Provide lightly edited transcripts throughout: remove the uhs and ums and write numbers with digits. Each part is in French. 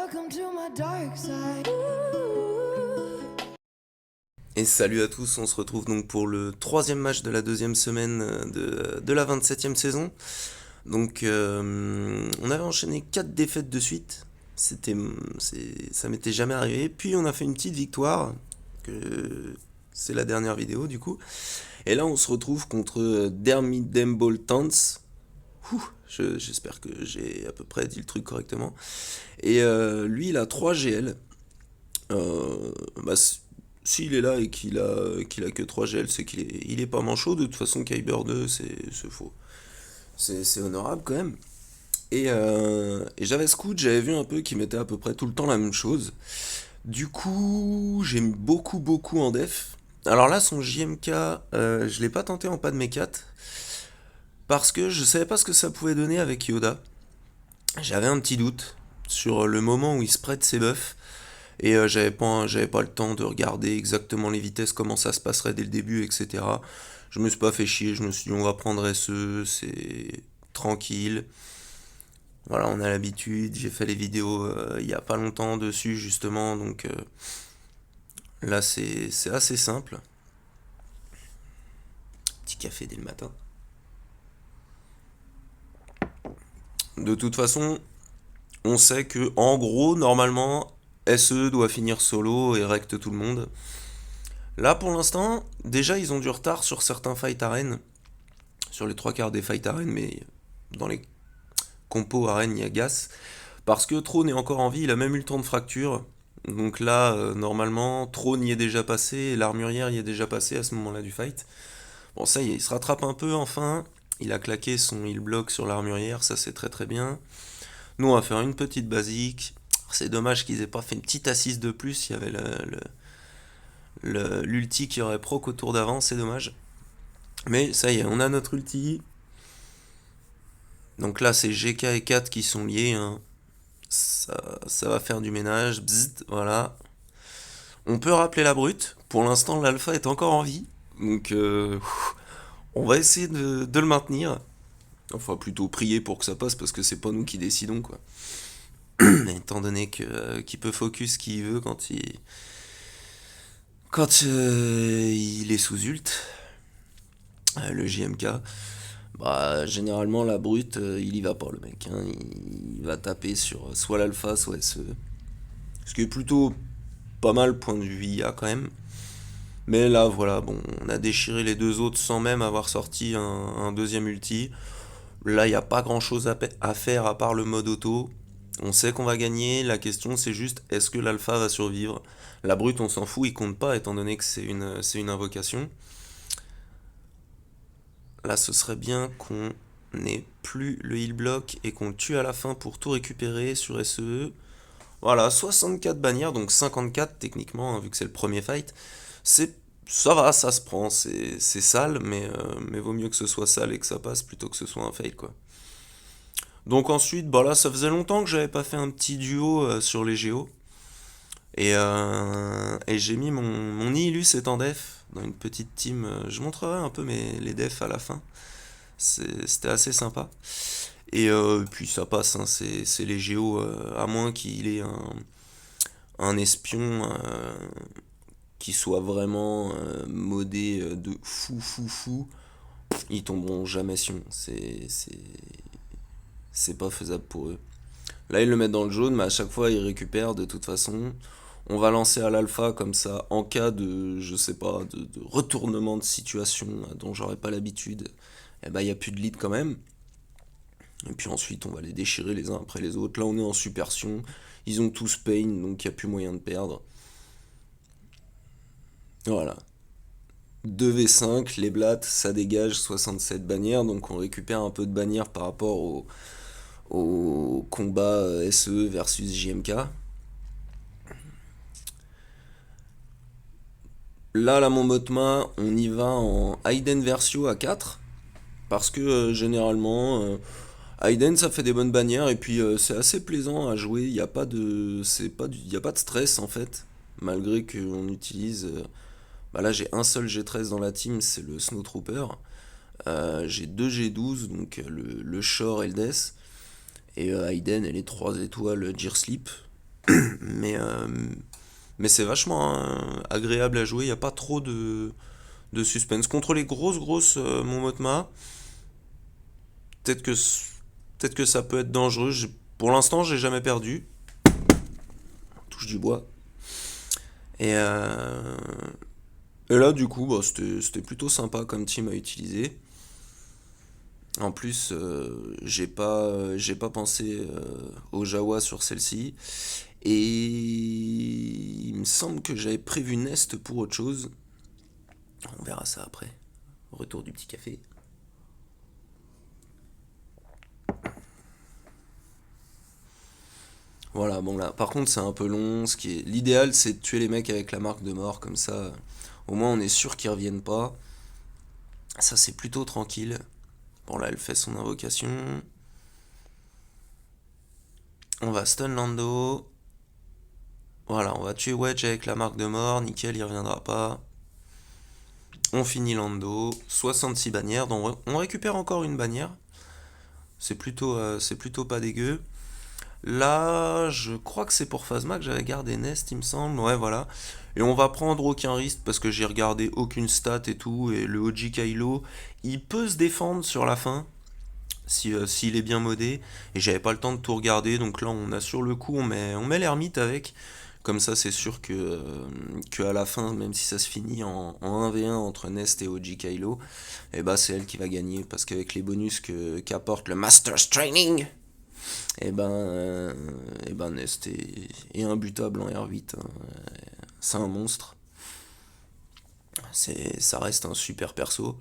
Welcome to my dark side. Et salut à tous, on se retrouve donc pour le troisième match de la deuxième semaine de la 27e saison. Donc on avait enchaîné 4 défaites de suite, ça m'était jamais arrivé. Puis on a fait une petite victoire, que c'est la dernière vidéo du coup. Et là on se retrouve contre Dermy Demball Tans. J'espère que j'ai à peu près dit le truc correctement. Et lui il a 3 GL. Euh, bah, S'il est là et qu'il a que 3 GL, c'est qu'il est pas manchot. De toute façon, Kyber 2, c'est faux. C'est honorable quand même. Et j'avais Scoot, j'avais vu un peu qu'il mettait à peu près tout le temps la même chose. Du coup, j'ai mis beaucoup en def. Alors là, son JMK, je l'ai pas tenté en pas de mes 4 parce que je savais pas ce que ça pouvait donner avec Yoda. J'avais un petit doute sur le moment où il spread ses buffs. Et j'avais pas le temps de regarder exactement les vitesses, comment ça se passerait dès le début, etc. Je me suis pas fait chier, je me suis dit on va prendre SE, c'est tranquille. Voilà, on a l'habitude, j'ai fait les vidéos il y a pas longtemps dessus justement, donc là c'est assez simple. Petit café dès le matin. De toute façon, on sait que en gros, normalement, SE doit finir solo et recte tout le monde. Là pour l'instant, déjà ils ont du retard sur certains fight arènes. Sur les trois quarts des fights arènes, mais dans les compos arènes, il y a Gas. Parce que Throne est encore en vie, il a même eu le temps de fracture. Donc là, normalement, Throne y est déjà passé, et l'armurière y est déjà passé à ce moment-là du fight. Bon, ça y est, il se rattrape un peu enfin. Il a claqué son heal block sur l'armurière, ça c'est très bien. Nous, on va faire une petite basique. C'est dommage qu'ils aient pas fait une petite assise de plus. Il y avait l'ulti qui aurait proc au tour d'avant, c'est dommage. Mais ça y est, on a notre ulti. Donc là, c'est GK et 4 qui sont liés, hein. Ça va faire du ménage. Bzzzt, voilà. On peut rappeler la brute. Pour l'instant, l'alpha est encore en vie. Donc, on va essayer de le maintenir. Enfin, plutôt prier pour que ça passe parce que c'est pas nous qui décidons, quoi. Étant donné qu'il peut focus qui il veut quand il est sous ult, le JMK. Bah, généralement, la brute, il y va pas, le mec, hein. Il va taper sur soit l'alpha, soit SE. Ce qui est plutôt pas mal, point de vue IA quand même. Mais là, voilà, bon, on a déchiré les deux autres sans même avoir sorti un deuxième ulti. Là, il n'y a pas grand chose à faire à part le mode auto. On sait qu'on va gagner. La question, c'est juste est-ce que l'alpha va survivre? La brute, on s'en fout, il compte pas étant donné que c'est une invocation. Là, ce serait bien qu'on n'ait plus le heal block et qu'on le tue à la fin pour tout récupérer sur SE. Voilà, 64 bannières, donc 54 techniquement, hein, vu que c'est le premier fight. Ça va, ça se prend, c'est sale, mais vaut mieux que ce soit sale et que ça passe plutôt que ce soit un fail, quoi. Donc ensuite, bah là, ça faisait longtemps que j'avais pas fait un petit duo sur les Géos. Et j'ai mis mon Nihilus est en def dans une petite team. Je montrerai un peu les defs à la fin. C'était assez sympa. Et puis ça passe, hein, c'est les Géos, à moins qu'il ait un espion qui soit vraiment modé de fou. Ils tomberont jamais Sion. C'est pas faisable pour eux. Là, ils le mettent dans le jaune, mais à chaque fois, ils récupèrent de toute façon. On va lancer à l'alpha comme ça, en cas de, je sais pas, de retournement de situation dont j'aurais pas l'habitude. Eh ben, il n'y a plus de lead quand même. Et puis ensuite, on va les déchirer les uns après les autres. Là, on est en supersion. Ils ont tous pain, donc il n'y a plus moyen de perdre. Voilà. 2v5, les blattes, ça dégage 67 bannières, donc on récupère un peu de bannières par rapport au combat SE versus JMK. Là, mon Motma, on y va en Aiden Versio à 4. Parce que généralement, Aiden ça fait des bonnes bannières et puis c'est assez plaisant à jouer. Il n'y a pas de, y a pas de stress en fait. Malgré qu'on utilise. Bah là, j'ai un seul G13 dans la team, c'est le Snowtrooper. J'ai deux G12, donc le Shore et le Death. Et Aiden, elle est 3 étoiles Gear Sleep. Mais, mais c'est vachement agréable à jouer, il n'y a pas trop de suspense. Contre les grosses Mon Mothma, peut-être que, peut-être que ça peut être dangereux. Pour l'instant, j'ai jamais perdu. Touche du bois. Et, et là, du coup, bah, c'était plutôt sympa comme team à utiliser. En plus, j'ai pas pensé au Jawa sur celle-ci. Et il me semble que j'avais prévu Nest pour autre chose. On verra ça après. Retour du petit café. Voilà, bon là, par contre c'est un peu long. L'idéal, c'est de tuer les mecs avec la marque de mort, comme ça, au moins on est sûr qu'ils reviennent pas. Ça c'est plutôt tranquille. Bon là, elle fait son invocation. On va stun Lando. Voilà, on va tuer Wedge avec la marque de mort. Nickel, il reviendra pas. On finit Lando. 66 bannières, donc on récupère encore une bannière. C'est plutôt pas dégueu. Là, je crois que c'est pour Phasma que j'avais gardé Nest, il me semble. Ouais, voilà. Et on va prendre aucun risque parce que j'ai regardé aucune stat et tout. Et le OG Kylo, il peut se défendre sur la fin s'il est bien modé. Et j'avais pas le temps de tout regarder. Donc là, on a sur le coup, on met l'ermite avec. Comme ça, c'est sûr que à la fin, même si ça se finit en 1v1 entre Nest et OG Kylo, et bah c'est elle qui va gagner. Parce qu'avec les bonus qu'apporte le Master's Training, et ben Nest est imbutable en R8, hein. C'est un monstre. Ça reste un super perso.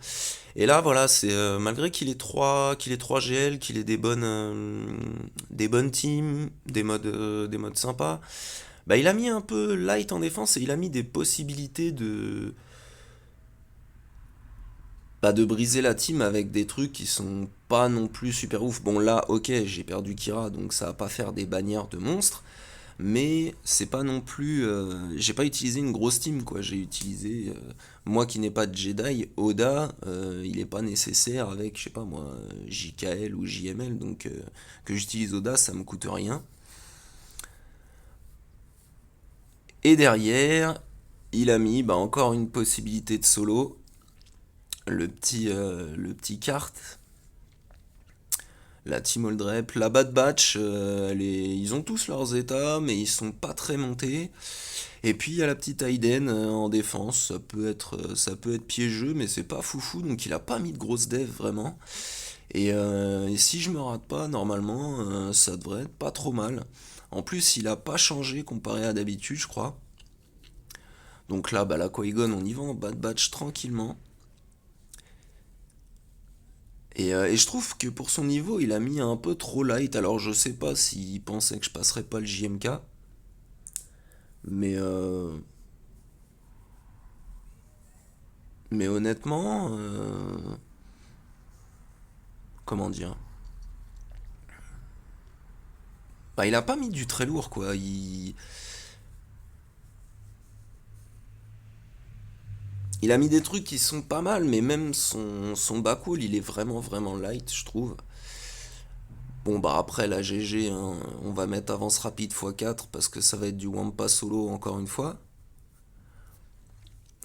Et là, voilà, c'est malgré qu'il ait 3 GL, qu'il ait des bonnes teams, des modes sympas, bah, il a mis un peu light en défense et il a mis des possibilités de briser la team avec des trucs qui sont pas non plus super ouf. Bon, là, ok, j'ai perdu Kira, donc ça va pas faire des bannières de monstres. Mais c'est pas non plus. J'ai pas utilisé une grosse team, quoi. J'ai utilisé. Moi qui n'ai pas de Jedi, Oda, il est pas nécessaire avec, je sais pas moi, JKL ou JML. Donc que j'utilise Oda, ça me coûte rien. Et derrière, il a mis bah, encore une possibilité de solo. Le petit kart, la Team Oldrep, la Bad Batch, ils ont tous leurs états, mais ils sont pas très montés. Et puis il y a la petite Aiden en défense, ça peut être piégeux, mais c'est pas foufou, donc il a pas mis de grosse dev vraiment. Et si je me rate pas, normalement, ça devrait être pas trop mal. En plus, il a pas changé comparé à d'habitude, je crois. Donc là, bah, la Qui-Gon, on y va en Bad Batch tranquillement. Et je trouve que pour son niveau, il a mis un peu trop light. Alors je sais pas s'il pensait que je passerais pas le JMK. Mais, mais honnêtement, comment dire? Bah, il a pas mis du très lourd, quoi. Il a mis des trucs qui sont pas mal, mais même son backwall, il est vraiment light, je trouve. Bon, bah après, la GG, hein, on va mettre avance rapide x4 parce que ça va être du Wampa solo encore une fois.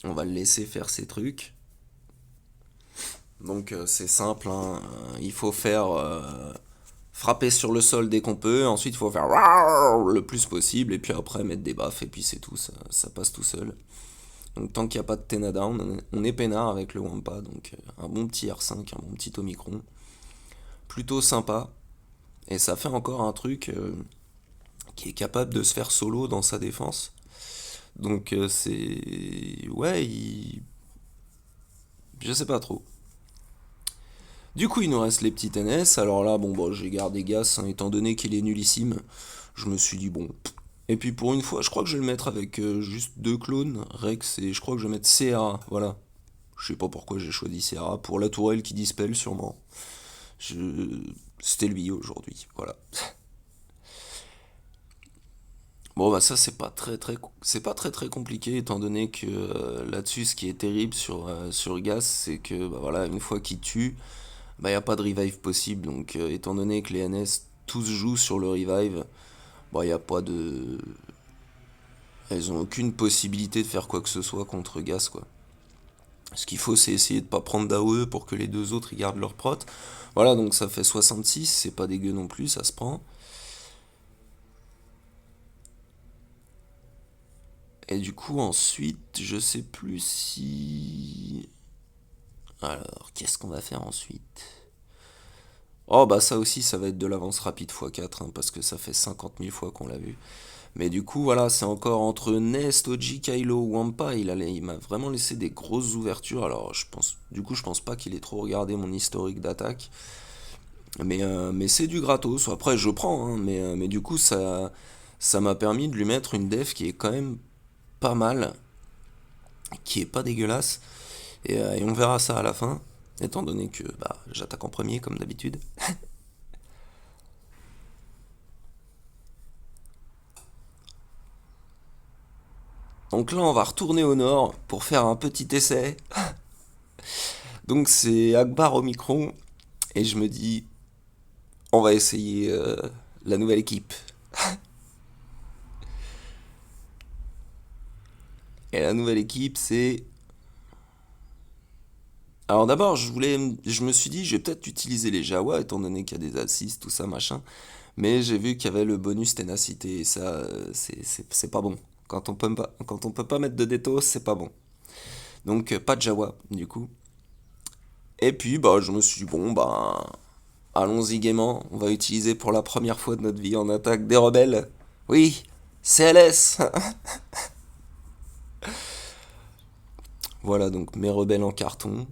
On va le laisser faire ses trucs. Donc c'est simple, hein. Il faut faire frapper sur le sol dès qu'on peut, ensuite il faut faire le plus possible, et puis après mettre des baffes, et puis c'est tout, ça passe tout seul. Donc tant qu'il n'y a pas de Tena down, on est peinard avec le Wampa, donc un bon petit R5, un bon petit Omicron. Plutôt sympa, et ça fait encore un truc qui est capable de se faire solo dans sa défense. Donc c'est... Ouais, je sais pas trop. Du coup, il nous reste les petits NS. Alors là, bon, bah, j'ai gardé Gas, hein, étant donné qu'il est nullissime. Je me suis dit, bon. Et puis pour une fois, je crois que je vais le mettre avec juste deux clones, Rex, et je crois que je vais mettre Sierra. Voilà. Je sais pas pourquoi j'ai choisi Sierra. Pour la tourelle qui dispelle, sûrement. Je... C'était lui aujourd'hui. Voilà. Bon, bah ça, c'est pas très compliqué, étant donné que là-dessus, ce qui est terrible sur Gas, c'est que, bah voilà, une fois qu'il tue, bah, y a pas de revive possible. Donc, étant donné que les NS tous jouent sur le revive, Bon, y a pas de... Elles ont aucune possibilité de faire quoi que ce soit contre Gas, quoi. Ce qu'il faut, c'est essayer de pas prendre d'AOE pour que les deux autres ils gardent leur prot. Voilà, donc ça fait 66, c'est pas dégueu non plus, ça se prend. Et du coup, ensuite, je sais plus si... Alors, qu'est-ce qu'on va faire ensuite? Oh, bah ça aussi, ça va être de l'avance rapide x4, hein, parce que ça fait 50 000 fois qu'on l'a vu. Mais du coup, voilà, c'est encore entre Nest, Oji, Kylo, Wampa. Il m'a vraiment laissé des grosses ouvertures. Alors, je pense pas qu'il ait trop regardé mon historique d'attaque. Mais c'est du gratos. Après, je prends, hein, mais du coup, ça m'a permis de lui mettre une def qui est quand même pas mal, qui est pas dégueulasse. Et on verra ça à la fin, étant donné que bah, j'attaque en premier, comme d'habitude. Donc là, on va retourner au nord pour faire un petit essai. Donc c'est Akbar au micron, et je me dis, on va essayer la nouvelle équipe. Et la nouvelle équipe, c'est... Alors d'abord, je me suis dit, je vais peut-être utiliser les Jawa, étant donné qu'il y a des assists, tout ça, machin. Mais j'ai vu qu'il y avait le bonus ténacité, et ça, c'est pas bon. Quand on peut pas mettre de détos, c'est pas bon. Donc pas de Jawa, du coup. Et puis, bah, je me suis dit, bon, bah, allons-y gaiement. On va utiliser pour la première fois de notre vie en attaque des rebelles. Oui, CLS. Voilà, donc mes rebelles en carton.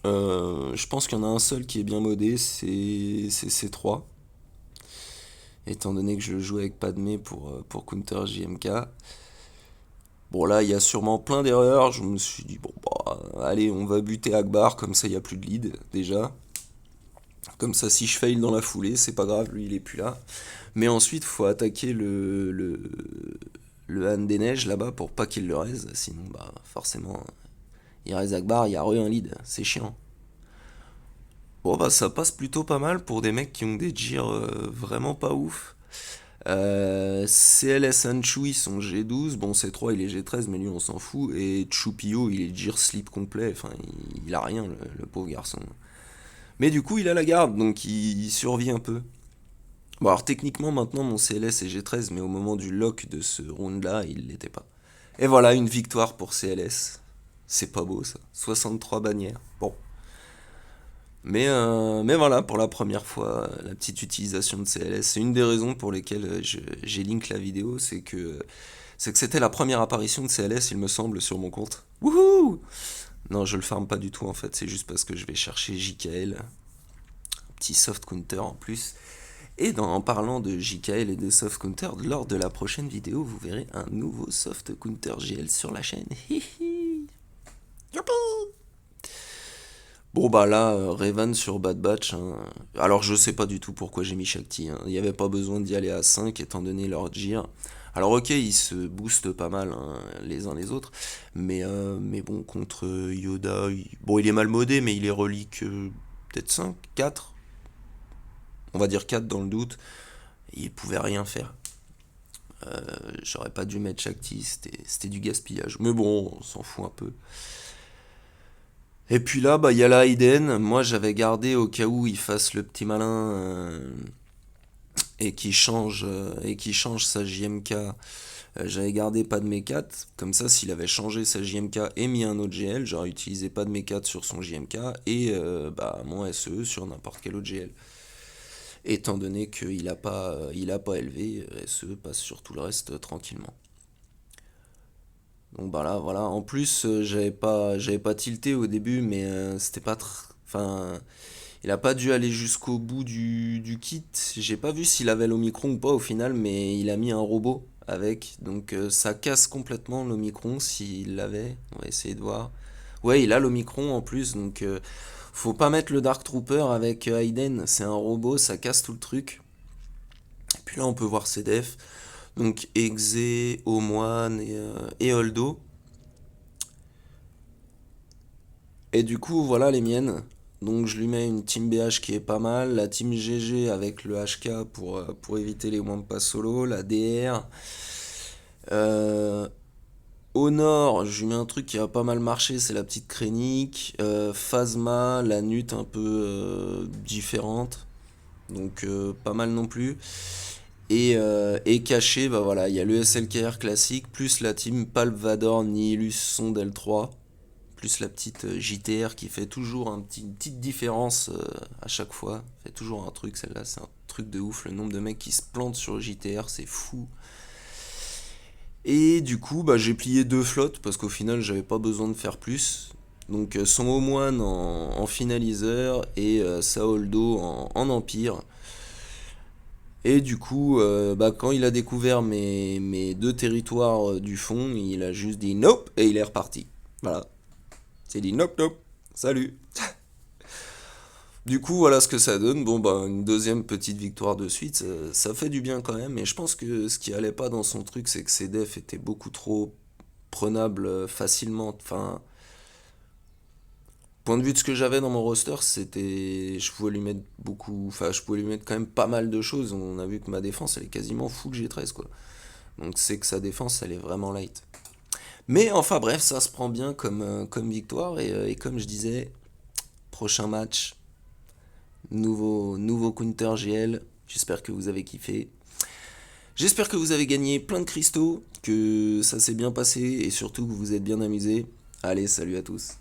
Je pense qu'il y en a un seul qui est bien modé, c'est C3. Étant donné que je joue avec Padmé pour counter JMK. Bon là, il y a sûrement plein d'erreurs. Je me suis dit, bon, bah, allez, on va buter Akbar, comme ça il n'y a plus de lead, déjà. Comme ça, si je fail dans la foulée, c'est pas grave, lui il est plus là. Mais ensuite, faut attaquer le Han des Neiges là-bas pour pas qu'il le raise. Sinon, bah, forcément, il raise Akbar, il y a un lead. C'est chiant. Bon, bah, ça passe plutôt pas mal pour des mecs qui ont des girs vraiment pas ouf. CLS Hanchu, ils sont G12. Bon, C3, il est G13, mais lui, on s'en fout. Et Chupio, il est Gear Sleep complet. Enfin, il a rien, le pauvre garçon. Mais du coup, il a la garde, donc il survit un peu. Bon, alors techniquement, maintenant, mon CLS est G13, mais au moment du lock de ce round-là, il l'était pas. Et voilà, une victoire pour CLS. C'est pas beau, ça. 63 bannières. Bon. Mais voilà, pour la première fois, la petite utilisation de CLS. C'est une des raisons pour lesquelles j'ai link la vidéo, c'est que c'était la première apparition de CLS, il me semble, sur mon compte. Wouhou! Non, je le farm pas du tout en fait, c'est juste parce que je vais chercher JKL, un petit soft counter en plus. Et en parlant de JKL et de soft counter, lors de la prochaine vidéo, vous verrez un nouveau soft counter GL sur la chaîne. Hihi. Youpi. Bon bah là, Revan sur Bad Batch, hein. Alors je sais pas du tout pourquoi j'ai mis Shakti, hein. Il n'y avait pas besoin d'y aller à 5 étant donné leur gear. Alors ok, ils se boostent pas mal hein, les uns les autres, mais bon, contre Yoda, bon il est mal modé, mais il est relique peut-être 5, 4, on va dire 4 dans le doute, il pouvait rien faire. J'aurais pas dû mettre Shakti, c'était du gaspillage. Mais bon, on s'en fout un peu. Et puis là, bah, il y a la Hayden. Moi, j'avais gardé au cas où il fasse le petit malin et qui change sa JMK. J'avais gardé pas de mes 4. Comme ça, s'il avait changé sa JMK et mis un autre GL, j'aurais utilisé pas de mes 4 sur son JMK et bah, mon SE sur n'importe quel autre GL. Étant donné qu'il a pas élevé, SE passe sur tout le reste tranquillement. Donc bah là, voilà. En plus, j'avais pas tilté au début, mais c'était pas enfin, il a pas dû aller jusqu'au bout du kit. J'ai pas vu s'il avait l'Omicron ou pas au final, mais il a mis un robot avec. Donc ça casse complètement l'Omicron s'il l'avait. On va essayer de voir. Ouais, il a l'Omicron en plus, donc faut pas mettre le Dark Trooper avec Hayden. C'est un robot, ça casse tout le truc. Et puis là, on peut voir ses defs. Donc Exe, Omoine et Holdo. Et du coup, voilà les miennes. Donc je lui mets une team BH qui est pas mal, la team GG avec le HK pour éviter les Wampa solo, la DR. Euh, Au nord, je lui mets un truc qui a pas mal marché, c'est la petite Krennic. Phasma, la Nut un peu différente, donc pas mal non plus. Et caché, bah voilà, il y a le SLKR classique, plus la team Palp Vador Nihilus Sonde L3, plus la petite JTR qui fait toujours une petite différence à chaque fois. Fait toujours un truc, celle-là, c'est un truc de ouf. Le nombre de mecs qui se plantent sur JTR, c'est fou. Et du coup, bah, j'ai plié deux flottes parce qu'au final, j'avais pas besoin de faire plus. Donc, son Omoine en finaliseur et Saoldo en empire. Et du coup, bah, quand il a découvert mes deux territoires du fond, il a juste dit nope et il est reparti. Voilà. C'est dit nope, nope, salut. Du coup, voilà ce que ça donne. Bon, bah, une deuxième petite victoire de suite, ça fait du bien quand même. Et je pense que ce qui allait pas dans son truc, c'est que ses defs étaient beaucoup trop prenables facilement. Enfin, point de vue de ce que j'avais dans mon roster, c'était. Je pouvais lui mettre beaucoup. Enfin, je pouvais lui mettre quand même pas mal de choses. On a vu que ma défense, elle est quasiment full G13, quoi. Donc, c'est que sa défense, elle est vraiment light. Mais enfin, bref, ça se prend bien comme victoire. Et comme je disais, prochain match. Nouveau Counter GL. J'espère que vous avez kiffé. J'espère que vous avez gagné plein de cristaux, que ça s'est bien passé et surtout que vous vous êtes bien amusés. Allez, salut à tous.